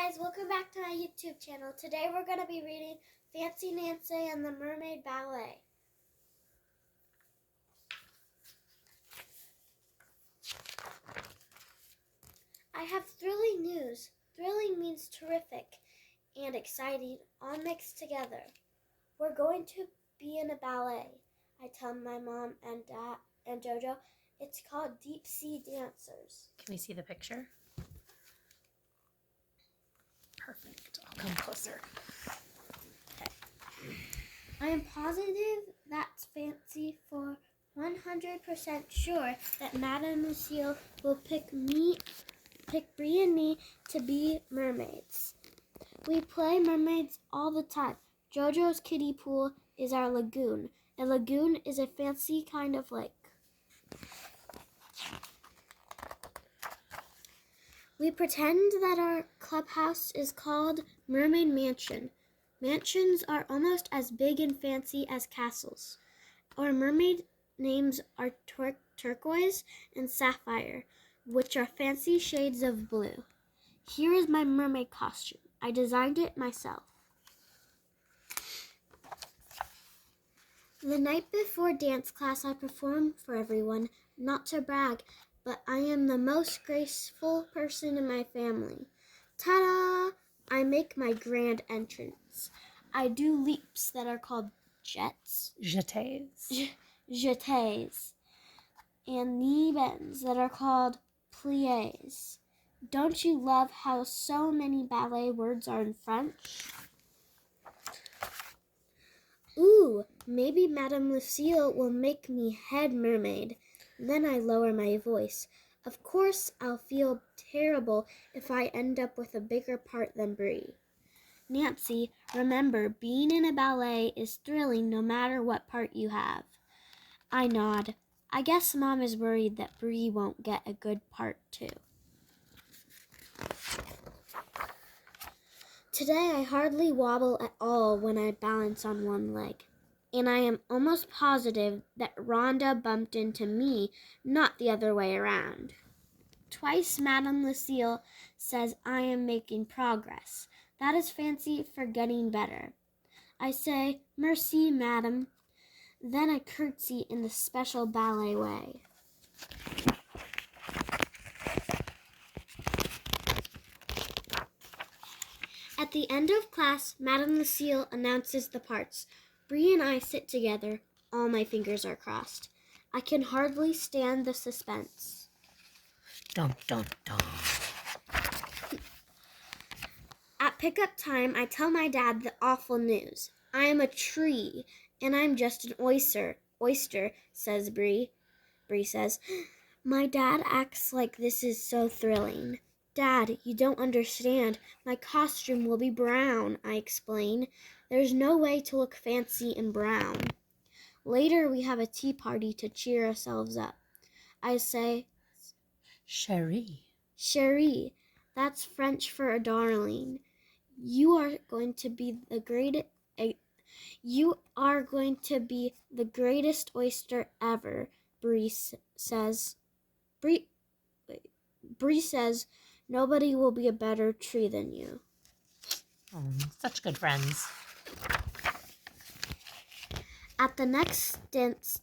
guys, welcome back to my YouTube channel. Today we're going to be reading Fancy Nancy and the Mermaid Ballet. I have thrilling news. Thrilling means terrific and exciting, all mixed together. We're going to be in a ballet. I tell my mom and dad and Jojo. It's called Deep Sea Dancers. Can we see the picture? Perfect. I'll come closer. Okay. I am positive that's Fancy for 100% sure that Madame Lucille will pick Bree and me to be mermaids. We play mermaids all the time. Jojo's kiddie pool is our lagoon. A lagoon is a fancy kind of lake. We pretend that our clubhouse is called Mermaid Mansion. Mansions are almost as big and fancy as castles. Our mermaid names are turquoise and sapphire, which are fancy shades of blue. Here is my mermaid costume. I designed it myself. The night before dance class, I perform for everyone, not to brag, but I am the most graceful person in my family. Ta-da! I make my grand entrance. I do leaps that are called jets. Jetés. Jetés. And knee bends that are called pliés. Don't you love how so many ballet words are in French? Ooh, maybe Madame Lucille will make me head mermaid. Then I lower my voice. Of course, I'll feel terrible if I end up with a bigger part than Bree. Nancy, remember, being in a ballet is thrilling no matter what part you have. I nod. I guess Mom is worried that Bree won't get a good part too. Today I hardly wobble at all when I balance on one leg, and I am almost positive that Rhonda bumped into me, not the other way around. Twice Madame Lucille says I am making progress. That is Fancy for getting better. I say, "Merci, Madame." Then I curtsy in the special ballet way. At the end of class, Madame Lucille announces the parts. Bree and I sit together. All my fingers are crossed. I can hardly stand the suspense. Dum, dum, dum. At pickup time, I tell my dad the awful news. I am a tree, and I'm just an oyster. Oyster, says Bree. Bree says, my dad acts like this is so thrilling. Dad, you don't understand. My costume will be brown, I explain. There's no way to look fancy in brown. Later, we have a tea party to cheer ourselves up. I say, Chérie. Chérie, that's French for a darling. You are going to be the greatest oyster ever, Bree says. Bree says, nobody will be a better tree than you. Oh, such good friends. At the next dance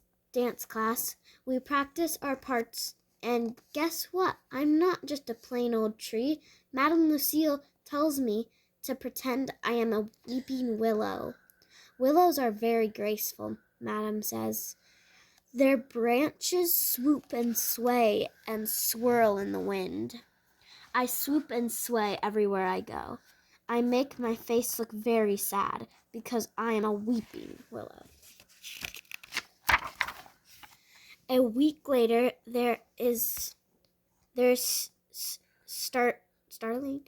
class, we practice our parts, and guess what? I'm not just a plain old tree. Madame Lucille tells me to pretend I am a weeping willow. Willows are very graceful, Madame says. Their branches swoop and sway and swirl in the wind. I swoop and sway everywhere I go. I make my face look very sad because I am a weeping willow. A week later, there's startling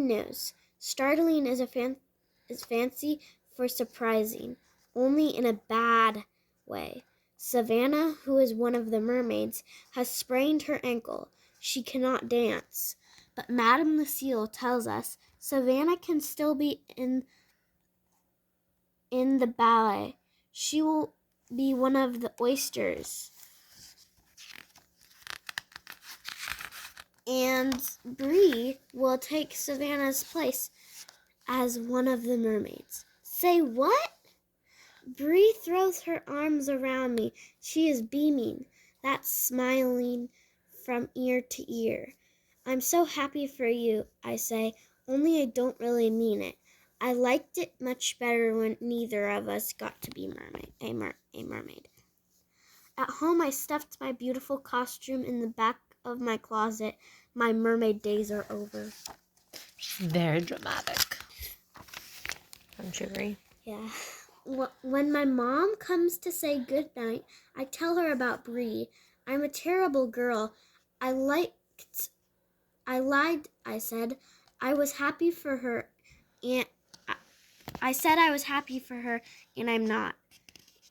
news. Startling is fancy for surprising, only in a bad way. Savannah, who is one of the mermaids, has sprained her ankle. She cannot dance. But Madame Lucille tells us Savannah can still be in the ballet. She will be one of the oysters. and Bree will take Savannah's place as one of the mermaids. Say what? Bree throws her arms around me. She is beaming, that's smiling from ear to ear. I'm so happy for you, I say, only I don't really mean it. I liked it much better when neither of us got to be a mermaid. At home, I stuffed my beautiful costume in the back of my closet. My mermaid days are over. Very dramatic. Don't you agree? Yeah. When my mom comes to say goodnight, I tell her about Bree. I'm a terrible girl. I lied, I said. I was happy for her, and I said I was happy for her, and I'm not.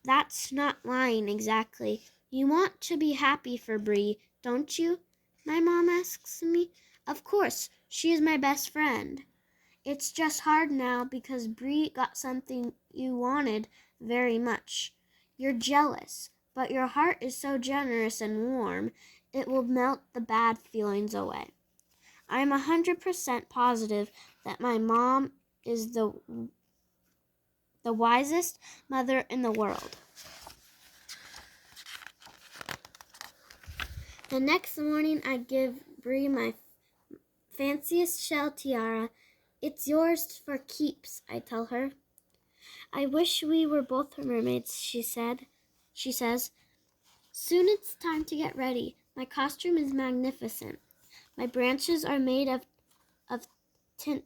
That's not lying exactly. You want to be happy for Bree, don't you? My mom asks me. Of course, she is my best friend. It's just hard now because Bree got something you wanted very much. You're jealous, but your heart is so generous and warm, it will melt the bad feelings away. I'm 100% positive that my mom is the wisest mother in the world. The next morning, I give Bree my fanciest shell tiara. It's yours for keeps, I tell her. I wish we were both mermaids, she says. Soon it's time to get ready. My costume is magnificent. My branches are made of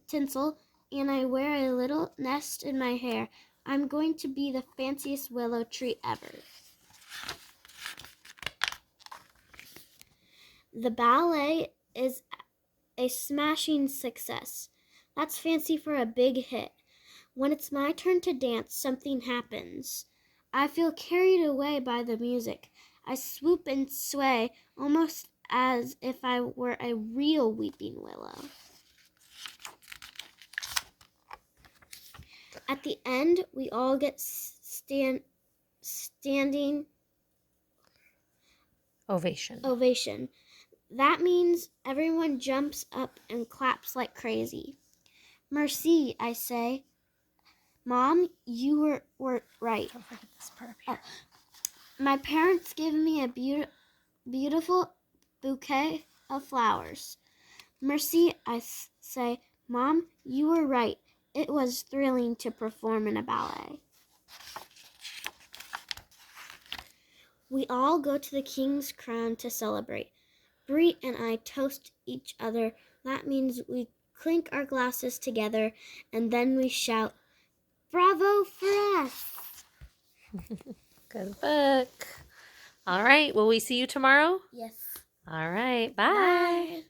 tinsel, and I wear a little nest in my hair. I'm going to be the fanciest willow tree ever. The ballet is a smashing success. That's fancy for a big hit. When it's my turn to dance, something happens. I feel carried away by the music. I swoop and sway, almost as if I were a real weeping willow. At the end, we all get standing ovation. That means everyone jumps up and claps like crazy. Merci, I say. Mom, you were right. Don't forget this part up here. My parents give me a beautiful bouquet of flowers. Merci, I say. Mom, you were right. It was thrilling to perform in a ballet. We all go to the King's Crown to celebrate. Bree and I toast each other. That means we clink our glasses together, and then we shout, "Bravo for us!" Good book. All right. Will we see you tomorrow? Yes. All right. Bye. Bye.